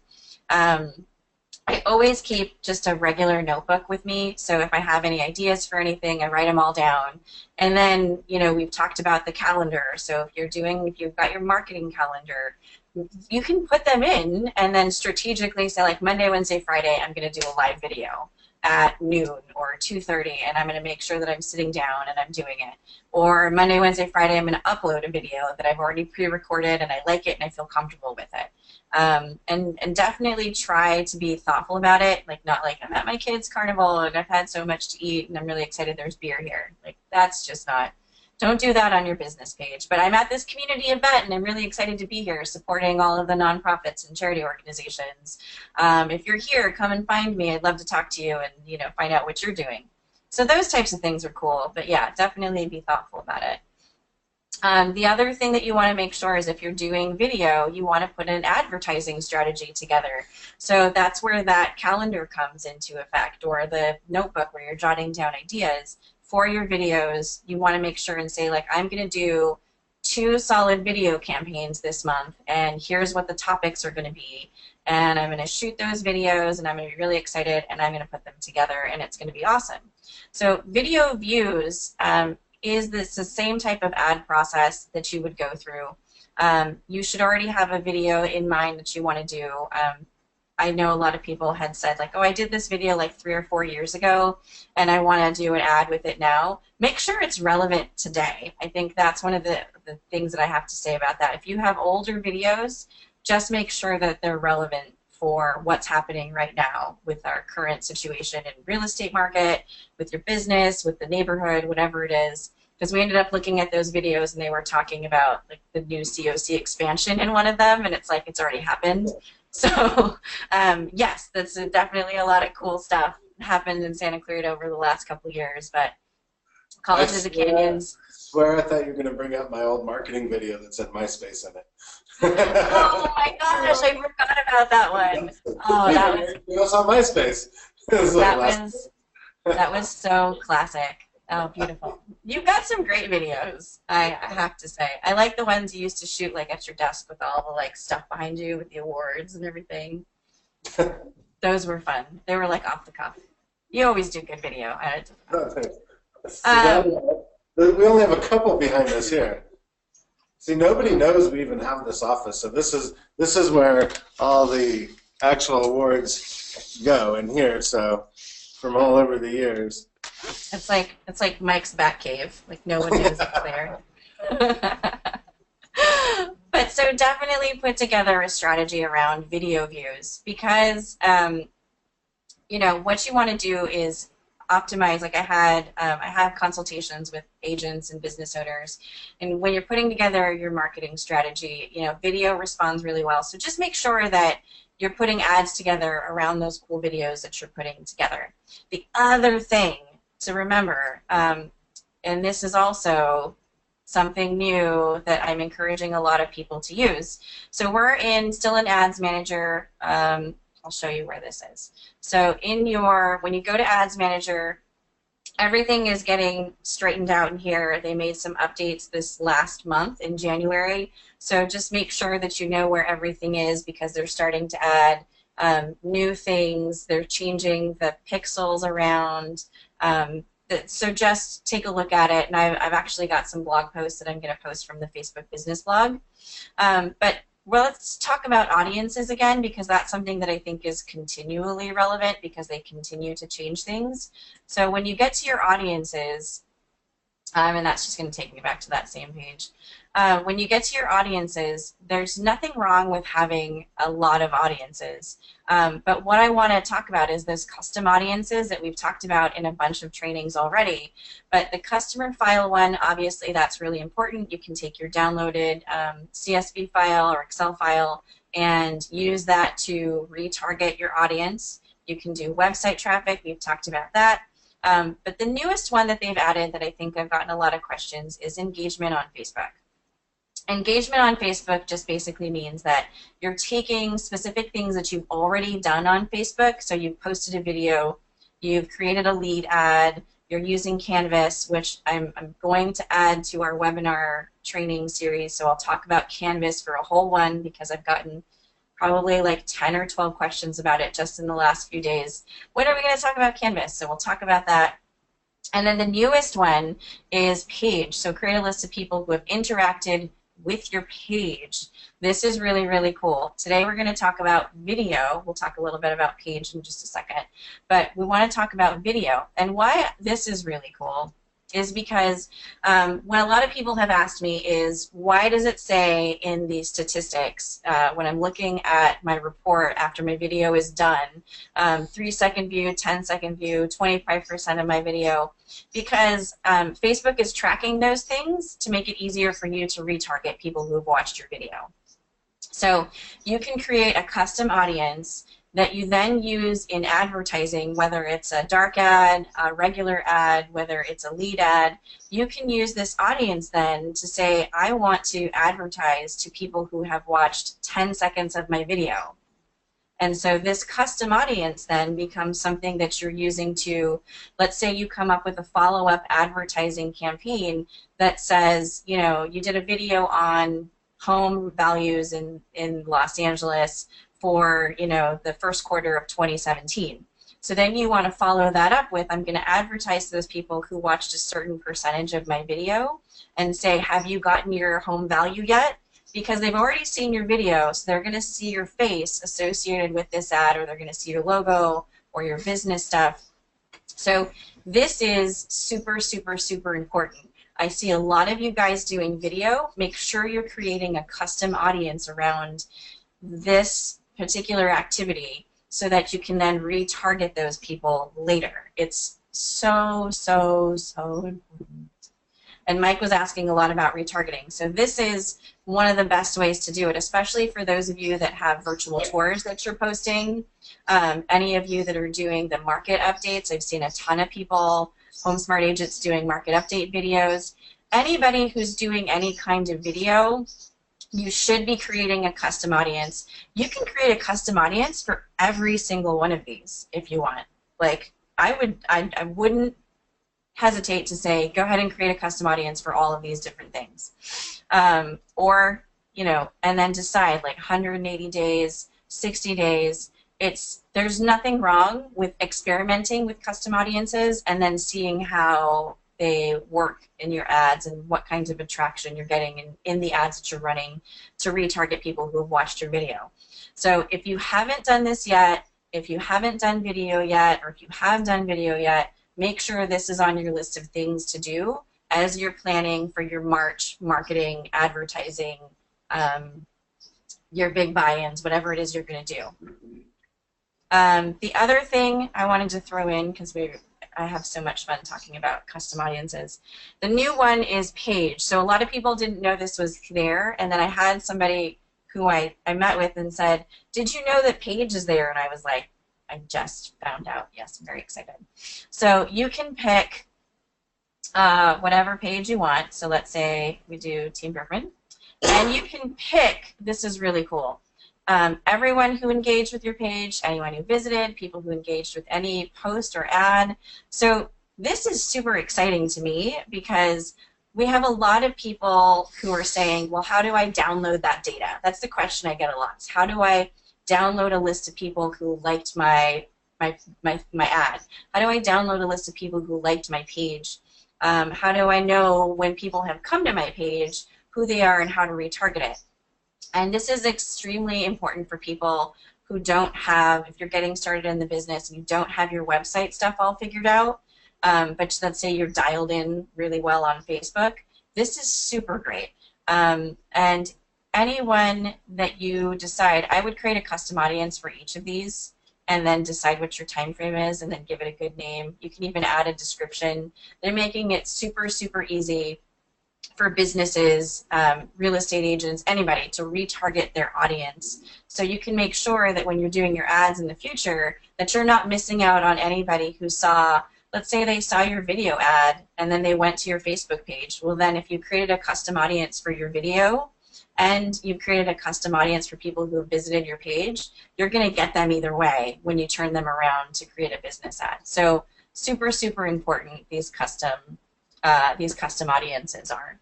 Speaker 3: I always keep just a regular notebook with me, so if I have any ideas for anything, I write them all down. And then, we've talked about the calendar, so if you've got your marketing calendar, you can put them in and then strategically say, like, Monday, Wednesday, Friday, I'm going to do a live video at noon or 2:30, and I'm going to make sure that I'm sitting down and I'm doing it. Or Monday, Wednesday, Friday, I'm going to upload a video that I've already pre-recorded and I like it and I feel comfortable with it. And definitely try to be thoughtful about it, like not like I'm at my kids' carnival and I've had so much to eat and I'm really excited there's beer here. Like, that's just not, don't do that on your business page. But I'm at this community event and I'm really excited to be here supporting all of the nonprofits and charity organizations. If you're here, come and find me. I'd love to talk to you and find out what you're doing. So those types of things are cool, but yeah, definitely be thoughtful about it. The other thing that you want to make sure is if you're doing video, you want to put an advertising strategy together. So that's where that calendar comes into effect, or the notebook where you're jotting down ideas for your videos. You want to make sure and say, like, I'm going to do 2 solid video campaigns this month, and here's what the topics are going to be. And I'm going to shoot those videos, and I'm going to be really excited, and I'm going to put them together, and it's going to be awesome. So video views is the same type of ad process that you would go through. You should already have a video in mind that you want to do. I know a lot of people had said, like, oh, I did this video like 3 or 4 years ago, and I want to do an ad with it now. Make sure it's relevant today. I think that's one of the things that I have to say about that. If you have older videos, just make sure that they're relevant for what's happening right now with our current situation in real estate market, with your business, with the neighborhood, whatever it is. Because we ended up looking at those videos and they were talking about like the new COC expansion in one of them, and it's like it's already happened. So yes, that's definitely a lot of cool stuff happened in Santa Clarita over the last couple of years. But College of the Canyons.
Speaker 1: I swear I thought you were going to bring up my old marketing video that said MySpace in it.
Speaker 3: Oh my gosh, I forgot about that one. Oh, that was
Speaker 1: on MySpace.
Speaker 3: that was so classic. Oh, beautiful. You've got some great videos, I have to say. I like the ones you used to shoot like at your desk with all the like stuff behind you with the awards and everything. Those were fun. They were like off the cuff. You always do good video.
Speaker 1: We only have a couple behind us here. See, nobody knows we even have this office, so this is where all the actual awards go in here. So, from all over the years.
Speaker 3: It's like Mike's back cave. Like no one knows it's there. But so definitely put together a strategy around video views because what you want to do is optimize. Like I have consultations with agents and business owners, and when you're putting together your marketing strategy, video responds really well. So just make sure that you're putting ads together around those cool videos that you're putting together. The other thing to remember, and this is also something new that I'm encouraging a lot of people to use. So we're still in Ads Manager. I'll show you where this is. So when you go to Ads Manager, everything is getting straightened out in here. They made some updates this last month in January. So just make sure that you know where everything is because they're starting to add new things. They're changing the pixels around. So just take a look at it. And I've actually got some blog posts that I'm going to post from the Facebook business blog. Well, let's talk about audiences again because that's something that I think is continually relevant because they continue to change things. So when you get to your audiences, and that's just going to take me back to that same page. when you get to your audiences, there's nothing wrong with having a lot of audiences. But what I want to talk about is those custom audiences that we've talked about in a bunch of trainings already. But the customer file one, obviously that's really important. You can take your downloaded CSV file or Excel file and use that to retarget your audience. You can do website traffic. We've talked about that. But the newest one that they've added that I think I've gotten a lot of questions is engagement on Facebook. Engagement on Facebook just basically means that you're taking specific things that you've already done on Facebook. So you've posted a video, you've created a lead ad, you're using Canvas, which I'm going to add to our webinar training series. So I'll talk about Canvas for a whole one because I've gotten probably like 10 or 12 questions about it just in the last few days. When are we going to talk about Canvas? So we'll talk about that. And then the newest one is page. So create a list of people who have interacted with your page. This is really, really cool. Today we're going to talk about video. We'll talk a little bit about page in just a second. But we want to talk about video. And why this is really cool is because what a lot of people have asked me is, why does it say in the statistics when I'm looking at my report after my video is done, 3-second view, 10-second view, 25% of my video? Because Facebook is tracking those things to make it easier for you to retarget people who have watched your video. So you can create a custom audience that you then use in advertising, whether it's a dark ad, a regular ad, whether it's a lead ad. You can use this audience then to say, I want to advertise to people who have watched 10 seconds of my video. And so this custom audience then becomes something that you're using to, let's say you come up with a follow-up advertising campaign that says, you know, you did a video on home values in Los Angeles for, you know, the first quarter of 2017. So then you want to follow that up with, I'm going to advertise to those people who watched a certain percentage of my video and say, have you gotten your home value yet? Because they've already seen your video, so they're going to see your face associated with this ad, or they're going to see your logo or your business stuff. So this is super, super, super important. I see a lot of you guys doing video. Make sure you're creating a custom audience around this particular activity so that you can then retarget those people later. It's so, so, so important. And Mike was asking a lot about retargeting. So this is one of the best ways to do it, especially for those of you that have virtual tours that you're posting. Any of you that are doing the market updates, I've seen a ton of people, HomeSmart agents doing market update videos. Anybody who's doing any kind of video, you should be creating a custom audience. You can create a custom audience for every single one of these if you want. Like, I wouldn't hesitate to say, go ahead and create a custom audience for all of these different things. Or, you know, and then decide, like 180 days, 60 days. There's nothing wrong with experimenting with custom audiences and then seeing how they work in your ads and what kinds of attraction you're getting in the ads that you're running to retarget people who have watched your video. So if you haven't done this yet, if you haven't done video yet, or if you have done video yet, make sure this is on your list of things to do as you're planning for your March marketing, advertising, your big buy-ins, whatever it is you're going to do. The other thing I wanted to throw in, because I have so much fun talking about custom audiences. The new one is page. So a lot of people didn't know this was there, and then I had somebody who I met with and said, did you know that page is there? And I was like, I just found out. Yes, I'm very excited. So you can pick whatever page you want. So let's say we do Team Bergman. And you can pick, this is really cool, everyone who engaged with your page, anyone who visited, people who engaged with any post or ad. So this is super exciting to me because we have a lot of people who are saying, well, how do I download that data? That's the question I get a lot. How do I download a list of people who liked my ad? How do I download a list of people who liked my page? How do I know when people have come to my page who they are and how to retarget it? And this is extremely important for people who don't have, if you're getting started in the business and you don't have your website stuff all figured out, but let's say you're dialed in really well on Facebook, this is super great. And anyone that you decide, I would create a custom audience for each of these and then decide what your time frame is and then give it a good name. You can even add a description. They're making it super, super easy for businesses, real estate agents, anybody to retarget their audience. So you can make sure that when you're doing your ads in the future that you're not missing out on anybody who saw, let's say they saw your video ad and then they went to your Facebook page. Well, then if you created a custom audience for your video and you've created a custom audience for people who have visited your page, you're going to get them either way when you turn them around to create a business ad. So super, super important these custom audiences are.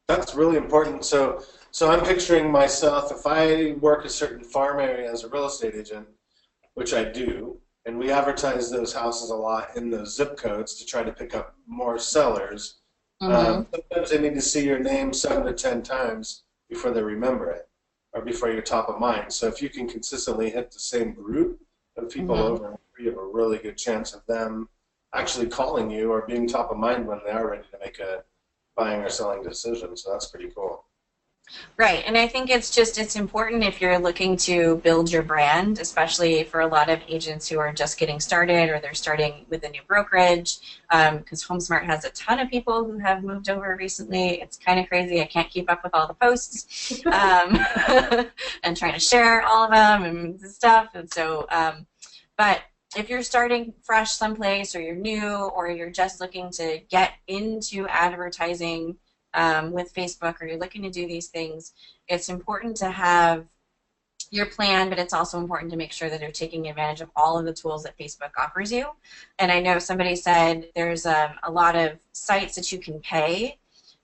Speaker 1: That's really important. So I'm picturing myself, if I work a certain farm area as a real estate agent, which I do, and we advertise those houses a lot in those zip codes to try to pick up more sellers. Sometimes they need to see your name 7 to 10 times before they remember it, or before you're top of mind. So if you can consistently hit the same group of people over, you have a really good chance of them actually calling you or being top of mind when they are ready to make a buying or selling decision. So that's pretty cool.
Speaker 3: Right, and I think it's important if you're looking to build your brand, especially for a lot of agents who are just getting started or they're starting with a new brokerage, because HomeSmart has a ton of people who have moved over recently. It's kind of crazy. I can't keep up with all the posts and trying to share all of them and stuff. And so, but if you're starting fresh someplace or you're new or you're just looking to get into advertising with Facebook or you're looking to do these things, it's important to have your plan, but it's also important to make sure that you're taking advantage of all of the tools that Facebook offers you. And I know somebody said there's a lot of sites that you can pay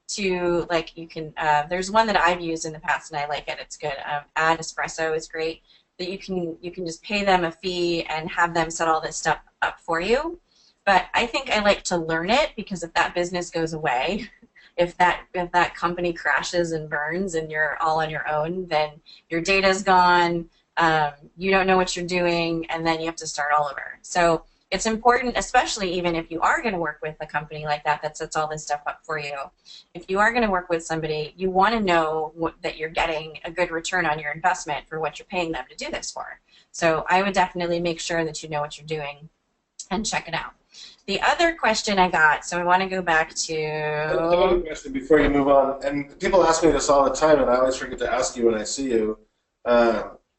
Speaker 3: to, like you can, there's one that I've used in the past and I like it, it's good. Ad Espresso is great. That you can just pay them a fee and have them set all this stuff up for you. But I think I like to learn it because if that business goes away, if that company crashes and burns and you're all on your own, then your data's gone, you don't know what you're doing, and then you have to start all over. So it's important, especially even if you are going to work with a company like that that sets all this stuff up for you. If you are going to work with somebody, you want to know that you're getting a good return on your investment for what you're paying them to do this for. So I would definitely make sure that you know what you're doing and check it out. The other question I got, so I want to go back to...
Speaker 1: Another question before you move on, and people ask me this all the time, and I always forget to ask you when I see you.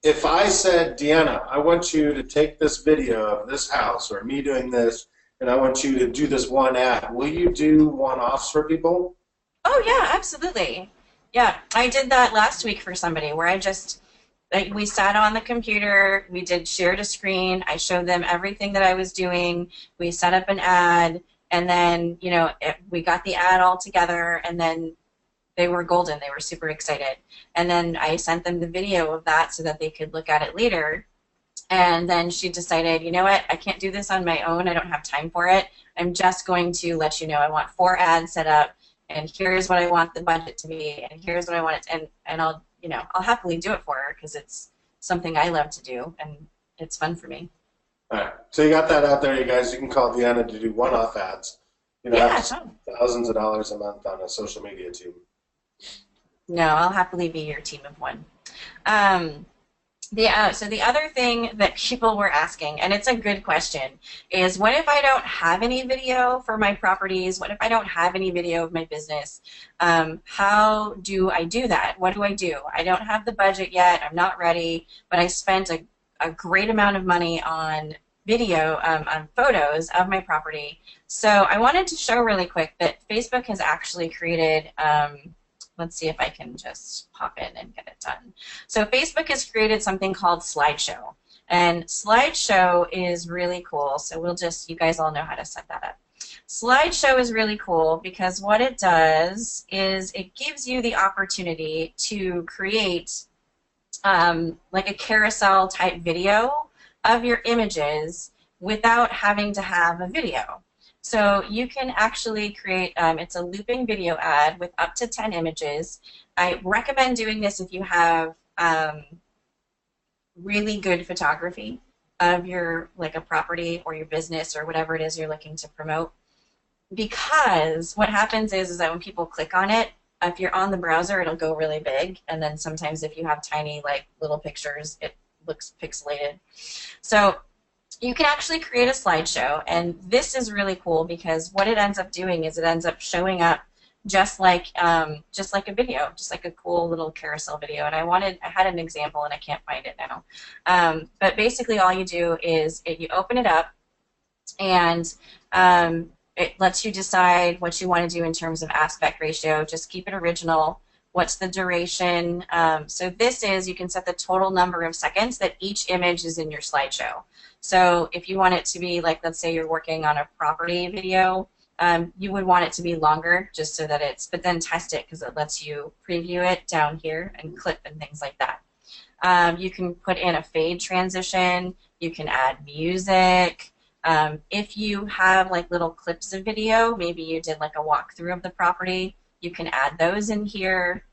Speaker 1: If I said, Deanna, I want you to take this video of this house or me doing this, and I want you to do this one ad, will you do one-offs for people?
Speaker 3: Oh, yeah, absolutely. Yeah, I did that last week for somebody where we sat on the computer, we did shared a screen, I showed them everything that I was doing, we set up an ad, and then, we got the ad all together, and then they were golden. They were super excited. And then I sent them the video of that so that they could look at it later. And then she decided, you know what, I can't do this on my own. I don't have time for it. I'm just going to let you know I want 4 ads set up, and here's what I want the budget to be, and here's what I want it to, and I'll happily do it for her because it's something I love to do, and it's fun for me.
Speaker 1: All right. So you got that out there, you guys. You can call Deanna to do one-off ads. Thousands of dollars a month on a social media team.
Speaker 3: No, I'll happily be your team of one. So the other thing that people were asking, and it's a good question, is what if I don't have any video for my properties? What if I don't have any video of my business? How do I do that? What do? I don't have the budget yet. I'm not ready, but I spent a great amount of money on video, on photos of my property. So I wanted to show really quick that Facebook has actually created let's see if I can just pop in and get it done. So Facebook has created something called Slideshow. And Slideshow is really cool. So you guys all know how to set that up. Slideshow is really cool because what it does is it gives you the opportunity to create like a carousel type video of your images without having to have a video. So you can actually create, it's a looping video ad with up to 10 images. I recommend doing this if you have really good photography of a property or your business or whatever it is you're looking to promote. Because what happens is that when people click on it, if you're on the browser, it'll go really big, and then sometimes if you have tiny, like, little pictures, it looks pixelated. So you can actually create a slideshow, and this is really cool because what it ends up doing is it ends up showing up just like a video, just like a cool little carousel video. And I had an example, and I can't find it now. But basically, all you do is you open it up, and it lets you decide what you want to do in terms of aspect ratio. Just keep it original. What's the duration? So this is, you can set the total number of seconds that each image is in your slideshow. So if you want it to be, like, let's say you're working on a property video, you would want it to be longer just so that it's, but then test it because it lets you preview it down here and clip and things like that. You can put in a fade transition. You can add music. If you have, like, little clips of video, maybe you did like a walkthrough of the property, you can add those in here.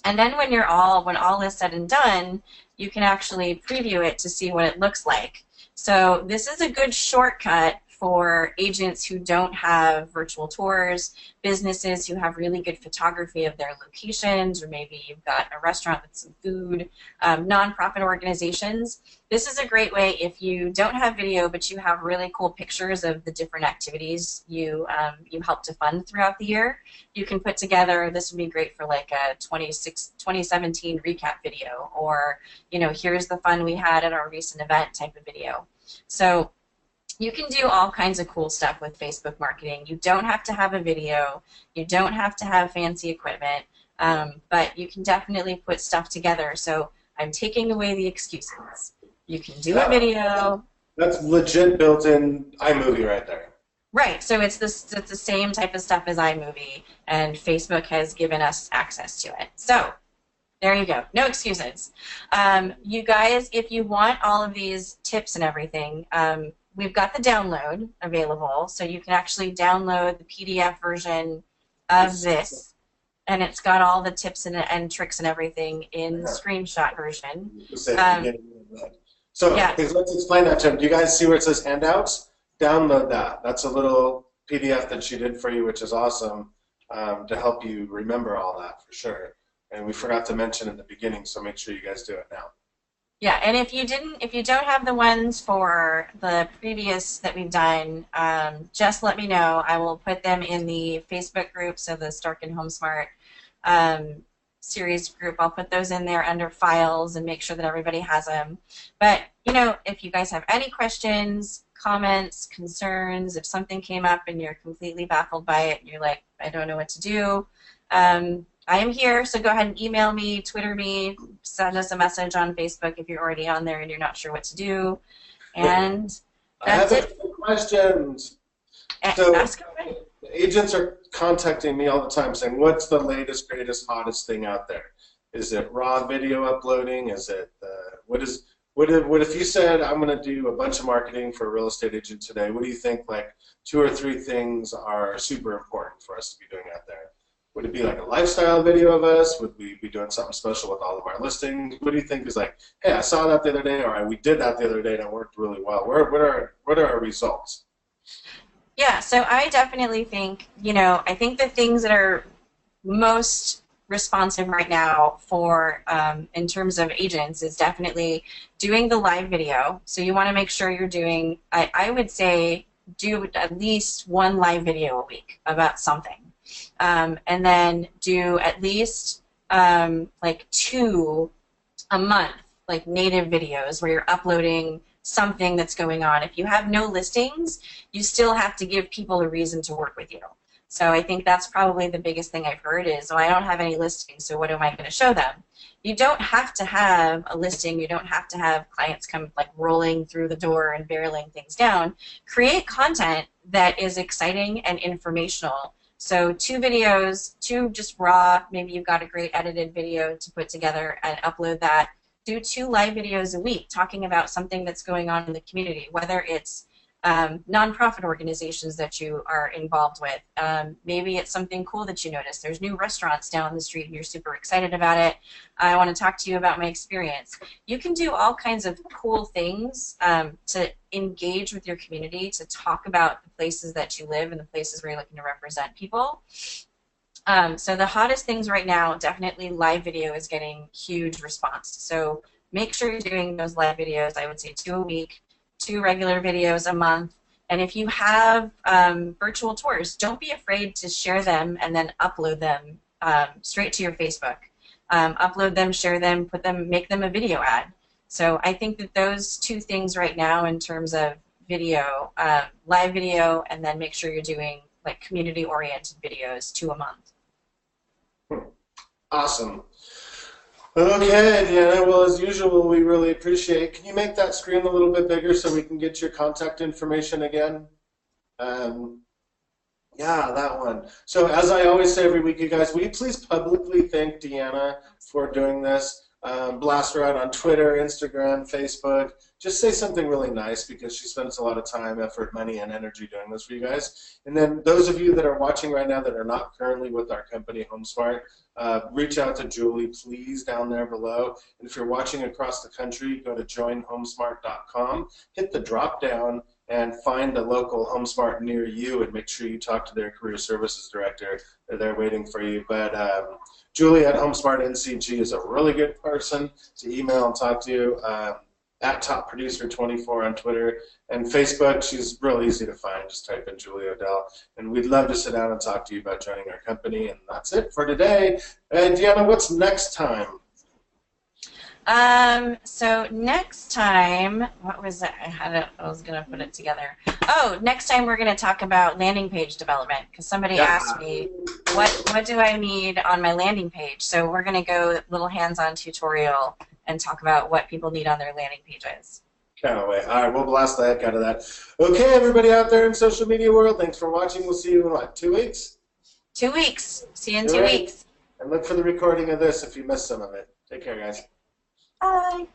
Speaker 3: And then when all is said and done, you can actually preview it to see what it looks like. So this is a good shortcut for agents who don't have virtual tours, businesses who have really good photography of their locations, or maybe you've got a restaurant with some food, nonprofit organizations. This is a great way if you don't have video, but you have really cool pictures of the different activities you help to fund throughout the year. You can put together, this would be great for like a 2017 recap video, or, you know, here's the fun we had at our recent event type of video. So you can do all kinds of cool stuff with Facebook marketing. You don't have to have a video. You don't have to have fancy equipment, but you can definitely put stuff together. So I'm taking away the excuses. You can do a video.
Speaker 1: That's legit built-in iMovie right there.
Speaker 3: Right. So it's the same type of stuff as iMovie, and Facebook has given us access to it. So there you go. No excuses. You guys, if you want all of these tips and everything, we've got the download available, so you can actually download the PDF version of this, and it's got all the tips and tricks and everything in the screenshot version.
Speaker 1: So
Speaker 3: yeah.
Speaker 1: Let's explain that to him. Do you guys see where it says handouts? Download that. That's a little PDF that she did for you, which is awesome, to help you remember all that for sure. And we forgot to mention in the beginning, so make sure you guys do it now.
Speaker 3: Yeah, and if you don't have the ones for the previous that we've done, just let me know. I will put them in the Facebook group, so the Stark and HomeSmart series group. I'll put those in there under files and make sure that everybody has them. But, you know, if you guys have any questions, comments, concerns, if something came up and you're completely baffled by it, and you're like, I don't know what to do, I am here, so go ahead and email me, Twitter me, send us a message on Facebook if you're already on there and you're not sure what to do. And that's it.
Speaker 1: I have a few questions.
Speaker 3: Ask away.
Speaker 1: Agents are contacting me all the time saying, what's the latest, greatest, hottest thing out there? Is it raw video uploading? Is it, what if you said, I'm going to do a bunch of marketing for a real estate agent today, what do you think, like, 2 or 3 things are super important for us to be doing out there? Would it be like a lifestyle video of us? Would we be doing something special with all of our listings? What do you think is like, hey, I saw that the other day, or we did that the other day and it worked really well. What are our results?
Speaker 3: Yeah, so I definitely think, you know, I think the things that are most responsive right now for, in terms of agents, is definitely doing the live video. So you want to make sure you're doing, I would say, do at least 1 live video a week about something. And then do at least like 2 a month, like native videos where you're uploading something that's going on. If you have no listings, you still have to give people a reason to work with you. So I think that's probably the biggest thing I've heard is, oh, I don't have any listings, so what am I going to show them? You don't have to have a listing. You don't have to have clients come like rolling through the door and barreling things down. Create content that is exciting and informational. So 2 videos, 2 just raw, maybe you've got a great edited video to put together and upload that. Do 2 live videos a week talking about something that's going on in the community, whether it's nonprofit organizations that you are involved with. Maybe it's something cool that you notice. There's new restaurants down the street and you're super excited about it. I want to talk to you about my experience. You can do all kinds of cool things to engage with your community, to talk about the places that you live and the places where you're looking to represent people. So the hottest things right now, definitely live video is getting huge response. So make sure you're doing those live videos. I would say 2 a week, 2 regular videos a month. And if you have virtual tours, don't be afraid to share them and then upload them straight to your Facebook. Upload them, share them, put them, make them a video ad. So I think that those 2 things right now in terms of video, live video, and then make sure you're doing like community-oriented videos, 2 a month.
Speaker 1: Awesome. Okay, Deanna, well, as usual, we really appreciate. Can you make that screen a little bit bigger so we can get your contact information again? Yeah, that one. So as I always say every week, you guys, will you please publicly thank Deanna for doing this? Blast her out on Twitter, Instagram, Facebook. Just say something really nice because she spends a lot of time, effort, money, and energy doing this for you guys. And then those of you that are watching right now that are not currently with our company, HomeSmart, reach out to Julie, please, down there below. And if you're watching across the country, go to joinhomesmart.com, hit the drop down, and find a local HomeSmart near you and make sure you talk to their career services director. They're there waiting for you. But Julie at HomeSmart NCG is a really good person to email and talk to. At Top Producer 24 on Twitter and Facebook. She's real easy to find. Just type in Julie Odell. And we'd love to sit down and talk to you about joining our company. And that's it for today. And Deanna, what's next time?
Speaker 3: So next time, what was it? I was going to put it together. Oh, next time we're going to talk about landing page development because somebody asked me, what do I need on my landing page? So we're going to go little hands-on tutorial and talk about what people need on their landing pages.
Speaker 1: Can't wait. All right, we'll blast the heck out of that. Okay, everybody out there in social media world, thanks for watching. We'll see you in, what, 2 weeks?
Speaker 3: 2 weeks. See you in 2 weeks.
Speaker 1: And look for the recording of this if you missed some of it. Take care, guys.
Speaker 3: Bye.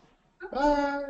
Speaker 1: Bye.